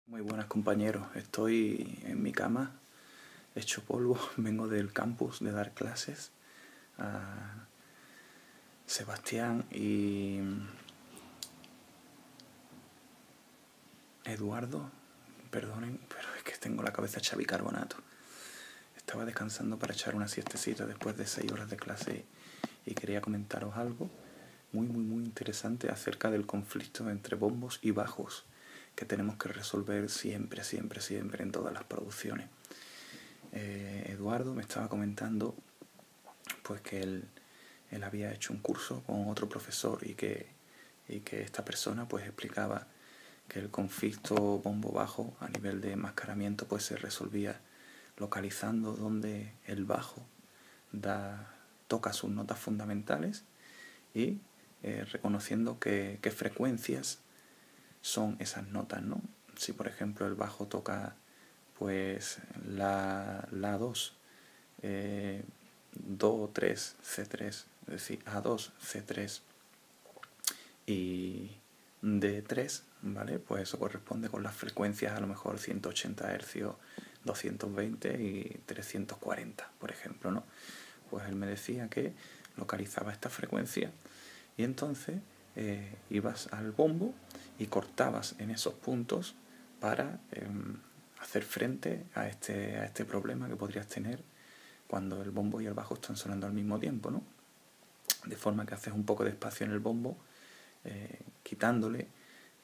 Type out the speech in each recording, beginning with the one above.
Muy buenas compañeros, estoy en mi cama, hecho polvo, vengo del campus de dar clases a Sebastián y Eduardo, perdonen, pero es que tengo la cabeza hecha bicarbonato. Estaba descansando para echar una siestecita después de 6 horas de clase y quería comentaros algo muy interesante acerca del conflicto entre bombos y bajos que tenemos que resolver siempre en todas las producciones. Eduardo me estaba comentando pues que él había hecho un curso con otro profesor y que esta persona pues explicaba que el conflicto bombo-bajo a nivel de enmascaramiento pues se resolvía localizando donde el bajo toca sus notas fundamentales y reconociendo qué frecuencias son esas notas, ¿no? Si por ejemplo el bajo toca pues la 2, Do, 3, C3, es decir, A2, C3 y D3, ¿vale? Pues eso corresponde con las frecuencias a lo mejor 180 Hz, 220 y 340, por ejemplo, ¿no? Pues él me decía que localizaba esta frecuencia y entonces ibas al bombo y cortabas en esos puntos para hacer frente a este problema que podrías tener cuando el bombo y el bajo están sonando al mismo tiempo, ¿no? De forma que haces un poco de espacio en el bombo, quitándole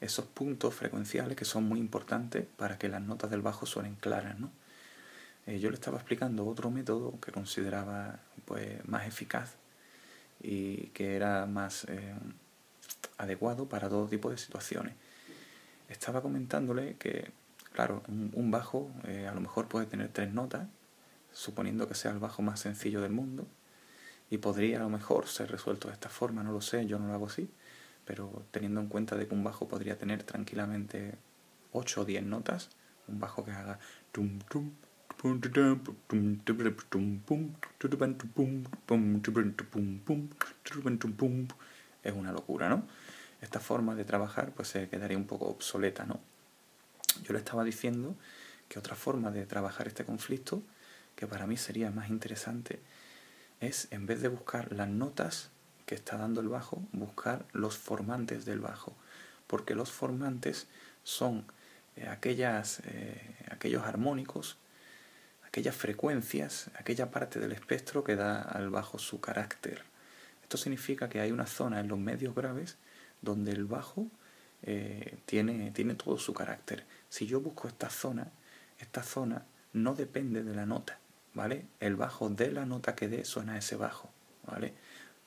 esos puntos frecuenciales que son muy importantes para que las notas del bajo suenen claras, ¿no? Yo le estaba explicando otro método que consideraba pues, más eficaz y que era más adecuado para todo tipo de situaciones. Estaba comentándole que, claro, un bajo a lo mejor puede tener 3 notas, suponiendo que sea el bajo más sencillo del mundo, y podría a lo mejor ser resuelto de esta forma, no lo sé, yo no lo hago así, pero teniendo en cuenta de que un bajo podría tener tranquilamente 8 o 10 notas, un bajo que haga es una locura, ¿no? Esta forma de trabajar pues se quedaría un poco obsoleta, ¿no? Yo le estaba diciendo que otra forma de trabajar este conflicto, que para mí sería más interesante, es en vez de buscar las notas que está dando el bajo, buscar los formantes del bajo, porque los formantes son aquellos armónicos, aquellas frecuencias, aquella parte del espectro que da al bajo su carácter. Esto significa que hay una zona en los medios graves donde el bajo tiene todo su carácter. Si yo busco esta zona no depende de la nota, ¿vale? El bajo de la nota que dé suena ese bajo, ¿vale?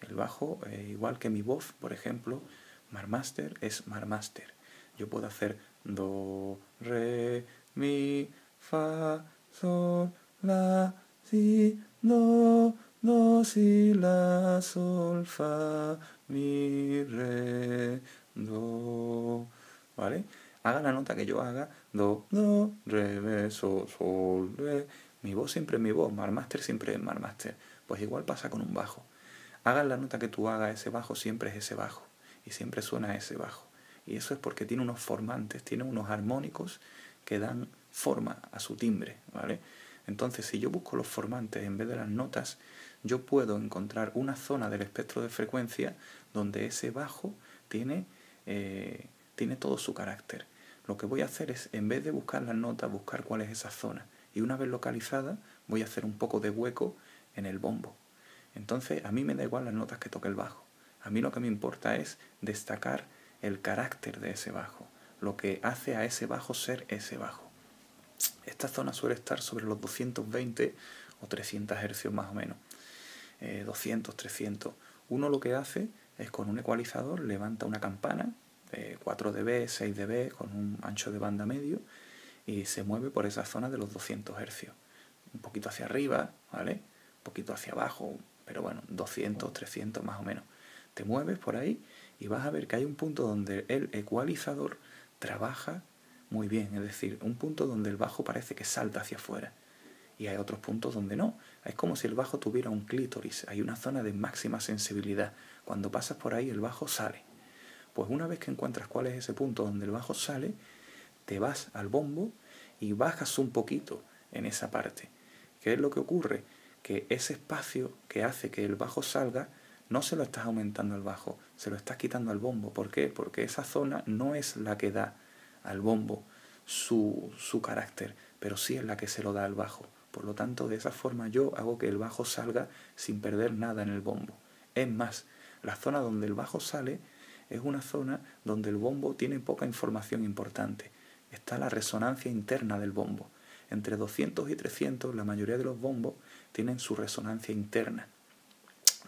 El bajo, igual que mi voz, por ejemplo, Mar Master es Mar Master. Yo puedo hacer Do, Re, Mi, Fa, Sol, La, Si, Do, Si, La, Sol, Fa, Mi, Re, Do, ¿vale? Haga la nota que yo haga, Do, Re, Sol, Re. Mi voz siempre es mi voz, Mar Master siempre es Mar Master. Pues igual pasa con un bajo. Hagas la nota que tú hagas, ese bajo siempre es ese bajo. Y siempre suena ese bajo. Y eso es porque tiene unos formantes, tiene unos armónicos que dan forma a su timbre, ¿vale? Entonces, si yo busco los formantes en vez de las notas, yo puedo encontrar una zona del espectro de frecuencia donde ese bajo tiene todo su carácter. Lo que voy a hacer es, en vez de buscar las notas, buscar cuál es esa zona. Y una vez localizada, voy a hacer un poco de hueco en el bombo. Entonces, a mí me da igual las notas que toque el bajo. A mí lo que me importa es destacar el carácter de ese bajo, lo que hace a ese bajo ser ese bajo. Esta zona suele estar sobre los 220 o 300 Hz más o menos. 200, 300. Uno lo que hace es con un ecualizador levanta una campana de 4 dB, 6 dB con un ancho de banda medio y se mueve por esa zona de los 200 Hz. Un poquito hacia arriba, ¿vale? Un poquito hacia abajo, pero bueno, 200, 300 más o menos. Te mueves por ahí y vas a ver que hay un punto donde el ecualizador trabaja muy bien, es decir, un punto donde el bajo parece que salta hacia afuera. Y hay otros puntos donde no. Es como si el bajo tuviera un clítoris, hay una zona de máxima sensibilidad. Cuando pasas por ahí el bajo sale. Pues una vez que encuentras cuál es ese punto donde el bajo sale, te vas al bombo y bajas un poquito en esa parte. ¿Qué es lo que ocurre? Que ese espacio que hace que el bajo salga, no se lo estás aumentando al bajo, se lo estás quitando al bombo. ¿Por qué? Porque esa zona no es la que da al bombo su carácter, pero sí es la que se lo da al bajo. Por lo tanto, de esa forma yo hago que el bajo salga sin perder nada en el bombo. Es más, la zona donde el bajo sale es una zona donde el bombo tiene poca información importante. Está la resonancia interna del bombo. Entre 200 y 300 la mayoría de los bombos tienen su resonancia interna.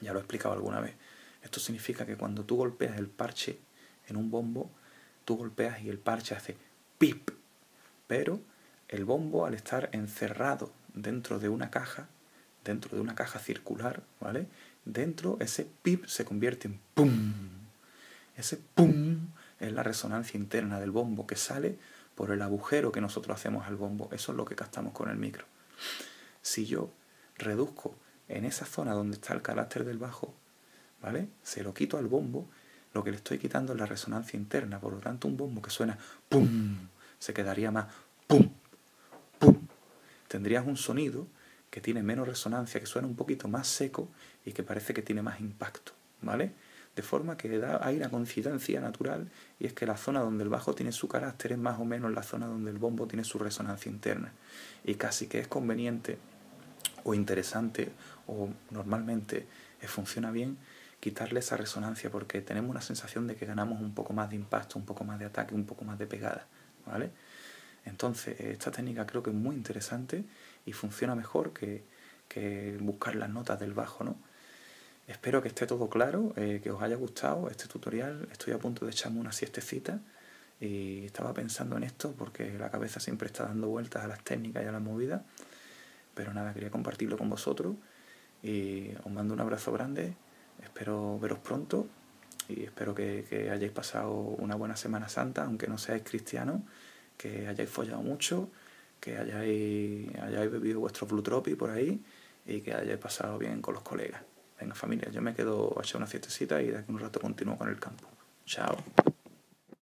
Ya lo he explicado alguna vez. Esto significa que cuando tú golpeas el parche en un bombo, tú golpeas y el parche hace pip. Pero el bombo, al estar encerrado dentro de una caja circular, ¿vale? Dentro ese pip se convierte en pum. Ese pum es la resonancia interna del bombo que sale por el agujero que nosotros hacemos al bombo. Eso es lo que captamos con el micro. Si yo reduzco en esa zona donde está el carácter del bajo, ¿vale? Se lo quito al bombo, lo que le estoy quitando es la resonancia interna. Por lo tanto, un bombo que suena pum, se quedaría más pum, pum. Tendrías un sonido que tiene menos resonancia, que suena un poquito más seco y que parece que tiene más impacto, ¿vale? De forma que hay una coincidencia natural, y es que la zona donde el bajo tiene su carácter es más o menos la zona donde el bombo tiene su resonancia interna. Y casi que es conveniente o interesante o normalmente funciona bien quitarle esa resonancia, porque tenemos una sensación de que ganamos un poco más de impacto, un poco más de ataque, un poco más de pegada, ¿vale? Entonces, esta técnica creo que es muy interesante y funciona mejor que buscar las notas del bajo, ¿no? Espero que esté todo claro, que os haya gustado este tutorial. Estoy a punto de echarme una siestecita y estaba pensando en esto porque la cabeza siempre está dando vueltas a las técnicas y a las movidas. Pero nada, quería compartirlo con vosotros y os mando un abrazo grande. Espero veros pronto y espero que hayáis pasado una buena Semana Santa, aunque no seáis cristianos, que hayáis follado mucho, que hayáis bebido vuestro Blue Tropi por ahí y que hayáis pasado bien con los colegas. Venga, familia, yo me quedo a echar una siestecita y de aquí a un rato continúo con el campo. Chao.